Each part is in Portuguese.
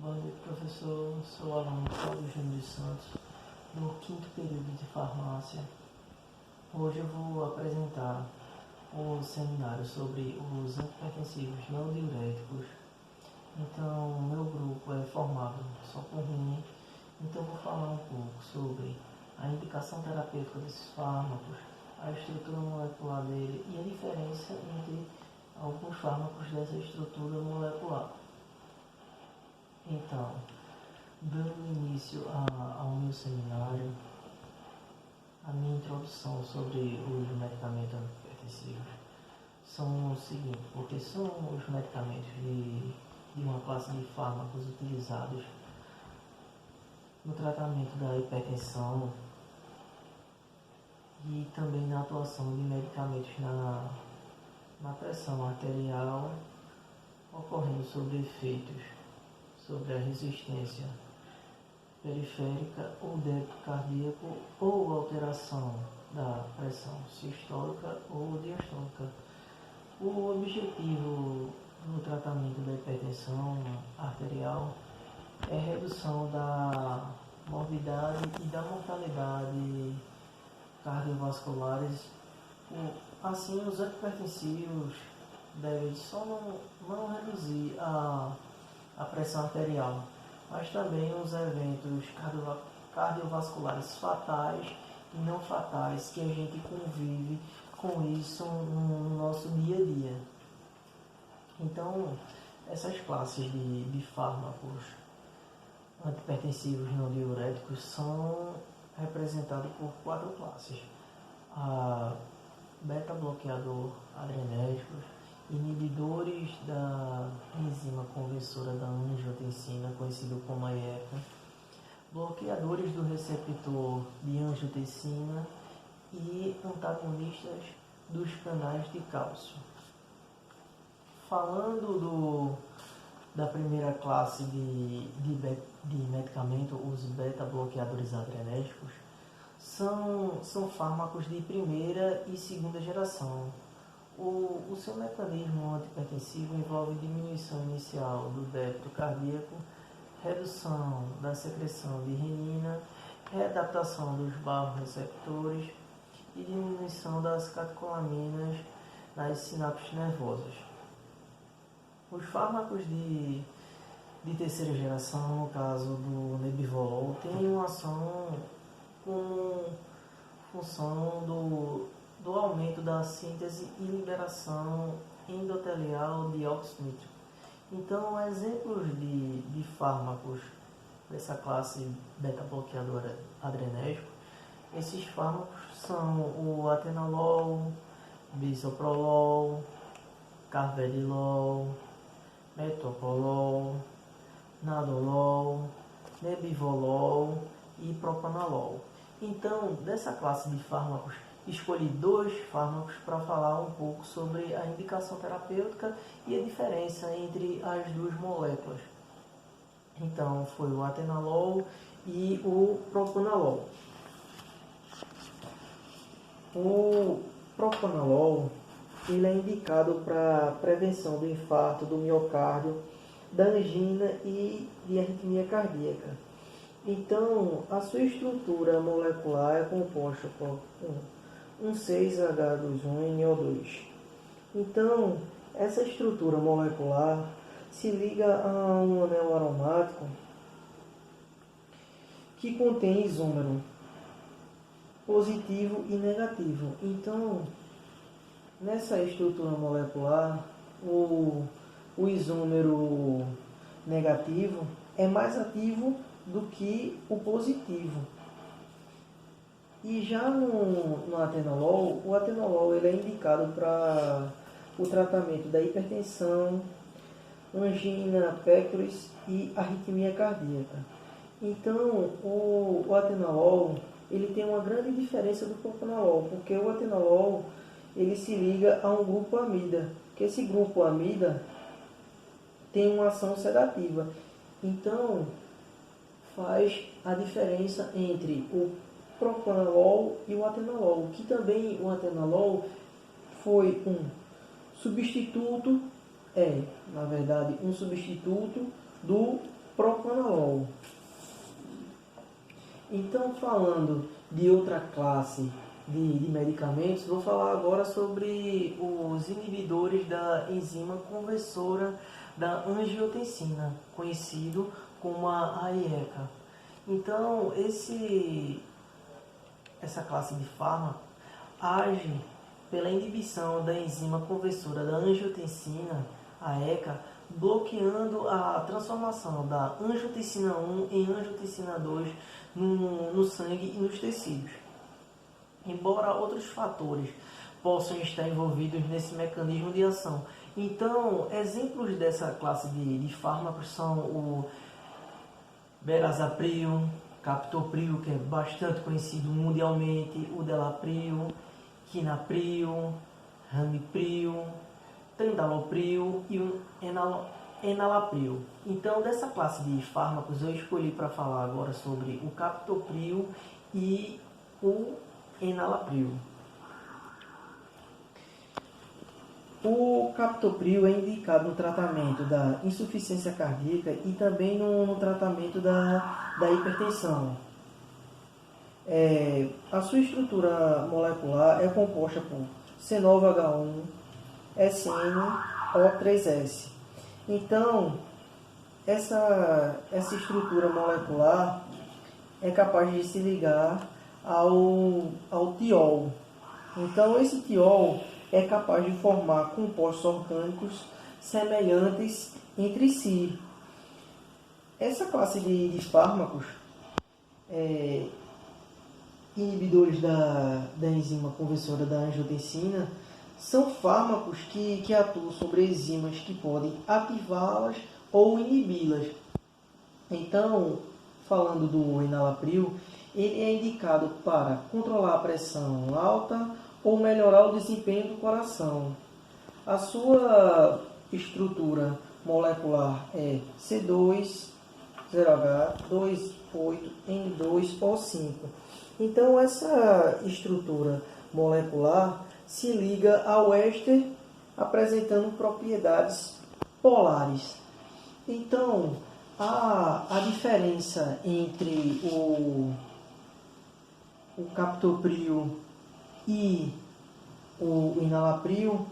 Boa noite, professor. Sou o aluno Cláudio Júnior dos Santos, no 5º período de farmácia. Hoje eu vou apresentar um seminário sobre os antipertensivos não diuréticos. Então, meu grupo é formado só por mim, então eu vou falar um pouco sobre a indicação terapêutica desses fármacos, a estrutura molecular dele e a diferença entre alguns fármacos dessa estrutura molecular. Então, dando início ao meu seminário, a minha introdução sobre os medicamentos antipertensivos são o seguinte, porque são os medicamentos de uma classe de fármacos utilizados no tratamento da hipertensão e também na atuação de medicamentos na pressão arterial, ocorrendo sobre efeitos sobre a resistência periférica ou débito cardíaco ou alteração da pressão sistólica ou diastólica. O objetivo no tratamento da hipertensão arterial é a redução da morbidade e da mortalidade cardiovasculares. Assim, os antipertensivos devem só não reduzir a pressão arterial, mas também os eventos cardiovasculares fatais e não fatais que a gente convive com isso no nosso dia a dia. Então, essas classes de fármacos antipertensivos não diuréticos são representadas por 4 classes: a beta-bloqueador adrenérgicos, inibidores da enzima conversora da angiotensina, conhecido como IECA, bloqueadores do receptor de angiotensina e antagonistas dos canais de cálcio. Falando da primeira classe de medicamento, os beta-bloqueadores adrenérgicos, são fármacos de primeira e segunda geração. O seu mecanismo antipertensivo envolve diminuição inicial do débito cardíaco, redução da secreção de renina, readaptação dos vasoreceptores e diminuição das catecolaminas nas sinapses nervosas. Os fármacos de terceira geração, no caso do nebivolol, têm uma ação com função do aumento da síntese e liberação endotelial de óxido nítrico. Então, exemplos de fármacos dessa classe beta-bloqueador adrenérgico, esses fármacos são o atenolol, bisoprolol, carvedilol, metoprolol, nadolol, nebivolol e propanolol. Então, dessa classe de fármacos, escolhi 2 fármacos para falar um pouco sobre a indicação terapêutica e a diferença entre as 2 moléculas. Então, foi o atenolol e o propanolol. O propanolol ele é indicado para prevenção do infarto do miocárdio, da angina e de arritmia cardíaca. Então, a sua estrutura molecular é composta por um 6H21NO2. Então, essa estrutura molecular se liga a um anel aromático que contém isômero positivo e negativo. Então, nessa estrutura molecular, o isômero negativo é mais ativo do que o positivo. E já no atenolol, o atenolol ele é indicado para o tratamento da hipertensão, angina pectoris e arritmia cardíaca. Então, o atenolol ele tem uma grande diferença do propanolol, porque o atenolol ele se liga a um grupo amida, que esse grupo amida tem uma ação sedativa. Então, faz a diferença entre o propanolol e o atenolol, que também o atenolol foi um substituto, na verdade, um substituto do propranolol. Então, falando de outra classe de medicamentos, vou falar agora sobre os inibidores da enzima conversora da angiotensina, conhecido como a AIECA. Então, essa classe de fármaco age pela inibição da enzima conversora da angiotensina, a ECA, bloqueando a transformação da angiotensina 1 em angiotensina 2 no sangue e nos tecidos. Embora outros fatores possam estar envolvidos nesse mecanismo de ação. Então, exemplos dessa classe de fármacos são o benazepril, captopril, que é bastante conhecido mundialmente, o delapril, quinapril, ramipril, tadalafil e o enalapril. Então, dessa classe de fármacos, eu escolhi para falar agora sobre o captopril e o enalapril. O captopril é indicado no tratamento da insuficiência cardíaca e também no tratamento da hipertensão. A sua estrutura molecular é composta por C9H1, SNO3S. Então, essa estrutura molecular é capaz de se ligar ao tiol. Então, esse tiol é capaz de formar compostos orgânicos semelhantes entre si. Essa classe de fármacos, inibidores da enzima conversora da angiotensina, são fármacos que atuam sobre enzimas que podem ativá-las ou inibi-las. Então, falando do enalapril, ele é indicado para controlar a pressão alta ou melhorar o desempenho do coração. A sua estrutura molecular é C2H28N2O5. Então, essa estrutura molecular se liga ao éster, apresentando propriedades polares. Então, a diferença entre o captopril e o enalapril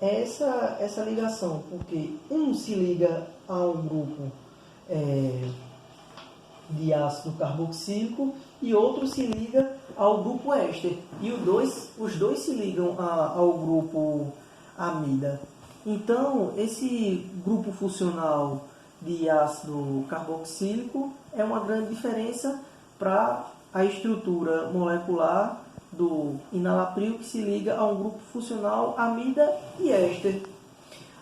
é essa ligação, porque um se liga a um grupo de ácido carboxílico e outro se liga ao grupo éster. E os dois se ligam ao grupo amida. Então, esse grupo funcional de ácido carboxílico é uma grande diferença para a estrutura molecular do enalapril, que se liga a um grupo funcional amida e éster.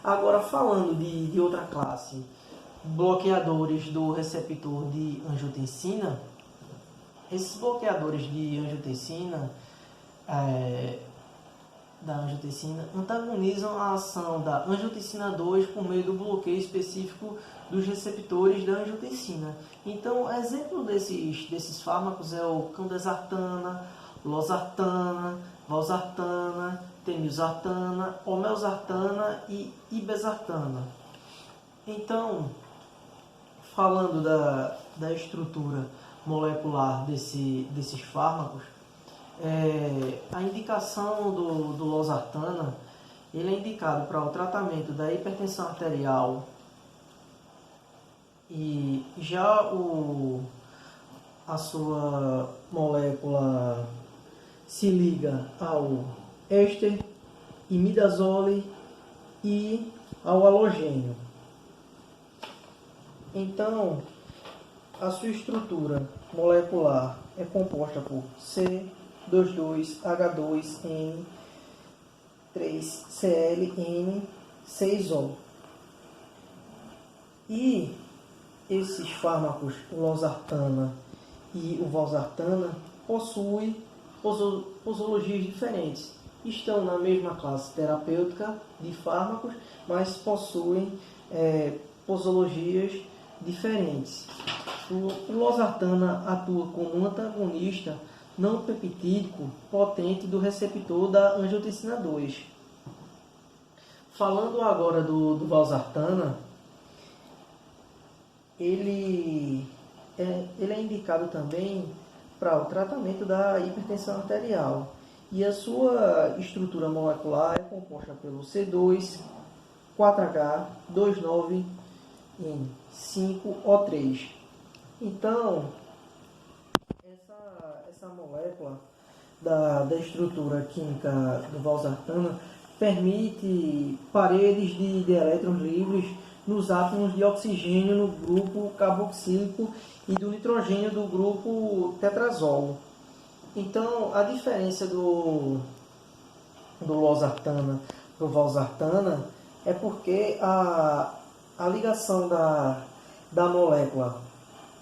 Agora, falando de outra classe, bloqueadores do receptor de angiotensina. Esses bloqueadores de angiotensina, antagonizam a ação da angiotensina 2 por meio do bloqueio específico dos receptores da angiotensina. Então, exemplo desses fármacos é o candesartana, losartana, valsartana, temilsartana, homelzartana e ibezartana. Então, falando da estrutura molecular desses fármacos, a indicação do losartana, ele é indicado para o tratamento da hipertensão arterial, e já a sua molécula se liga ao éster, imidazole e ao halogênio. Então, a sua estrutura molecular é composta por C22H2N3ClN6O. E esses fármacos, o losartana e o valsartana, possuem posologias diferentes. Estão na mesma classe terapêutica de fármacos, mas possuem posologias diferentes. O losartana atua como um antagonista não peptídico potente do receptor da angiotensina 2. Falando agora do valsartana, ele é indicado também para o tratamento da hipertensão arterial. E a sua estrutura molecular é composta pelo C2, 4H, 29N, 5O3. Então, essa molécula da estrutura química do valsartana permite paredes de elétrons livres nos átomos de oxigênio no grupo carboxílico e do nitrogênio do grupo tetrazol. Então, a diferença do losartana para o valsartana é porque a ligação da molécula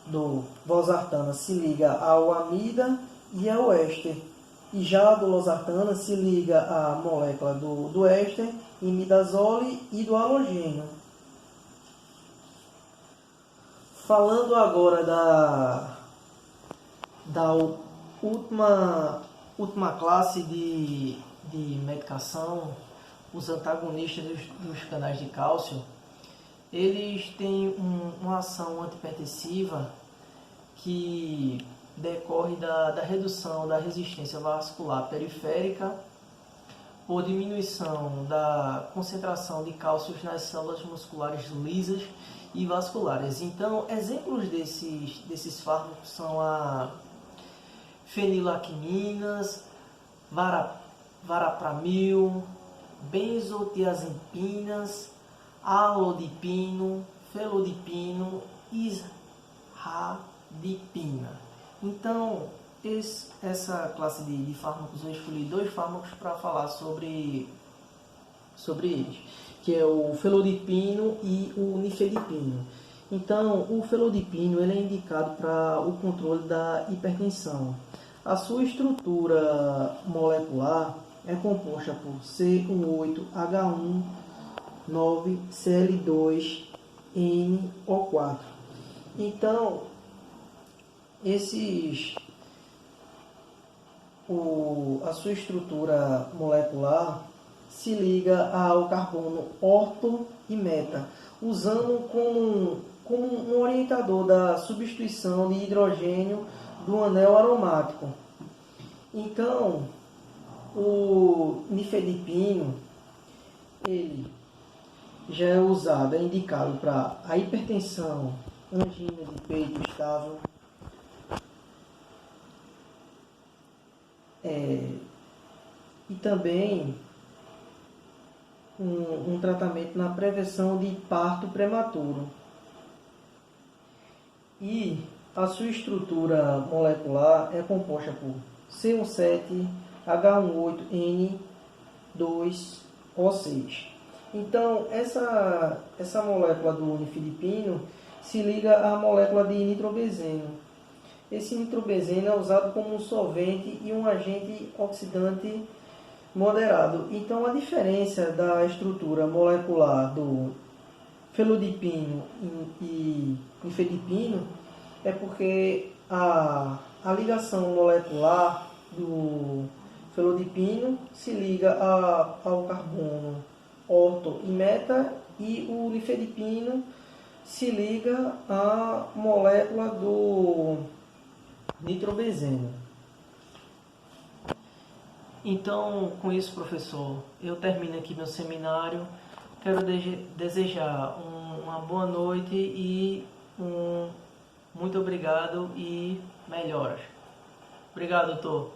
do valsartana se liga ao amida e ao éster. E já do losartana se liga à molécula do éster, imidazole e do halogênio. Falando agora da última classe de medicação, os antagonistas dos canais de cálcio, eles têm uma ação antipertensiva que decorre da redução da resistência vascular periférica por diminuição da concentração de cálcios nas células musculares lisas e vasculares. Então, exemplos desses fármacos são a fenilaquininas, varapramil, benzotiazepinas, alodipino, felodipino e isradipina. Então, essa classe de fármacos, eu escolhi 2 fármacos para falar sobre eles, que é o felodipino e o nifedipino. Então, o felodipino ele é indicado para o controle da hipertensão. A sua estrutura molecular é composta por C18H19Cl2NO4. Então, a sua estrutura molecular se liga ao carbono orto e meta, usando como um orientador da substituição de hidrogênio do anel aromático. Então, o nifedipino, ele já é usado, é indicado para a hipertensão, angina de peito estável, e também um tratamento na prevenção de parto prematuro. E a sua estrutura molecular é composta por C17H18N2O6. Então, essa molécula do nifedipino se liga à molécula de nitrobenzeno. Esse nitrobenzeno é usado como um solvente e um agente oxidante moderado. Então, a diferença da estrutura molecular do felodipino e nifedipino é porque a ligação molecular do felodipino se liga ao carbono orto e meta, e o nifedipino se liga à molécula do nitrobenzeno. Então, com isso, professor, eu termino aqui meu seminário. Quero desejar uma boa noite e muito obrigado e melhoras. Obrigado, doutor.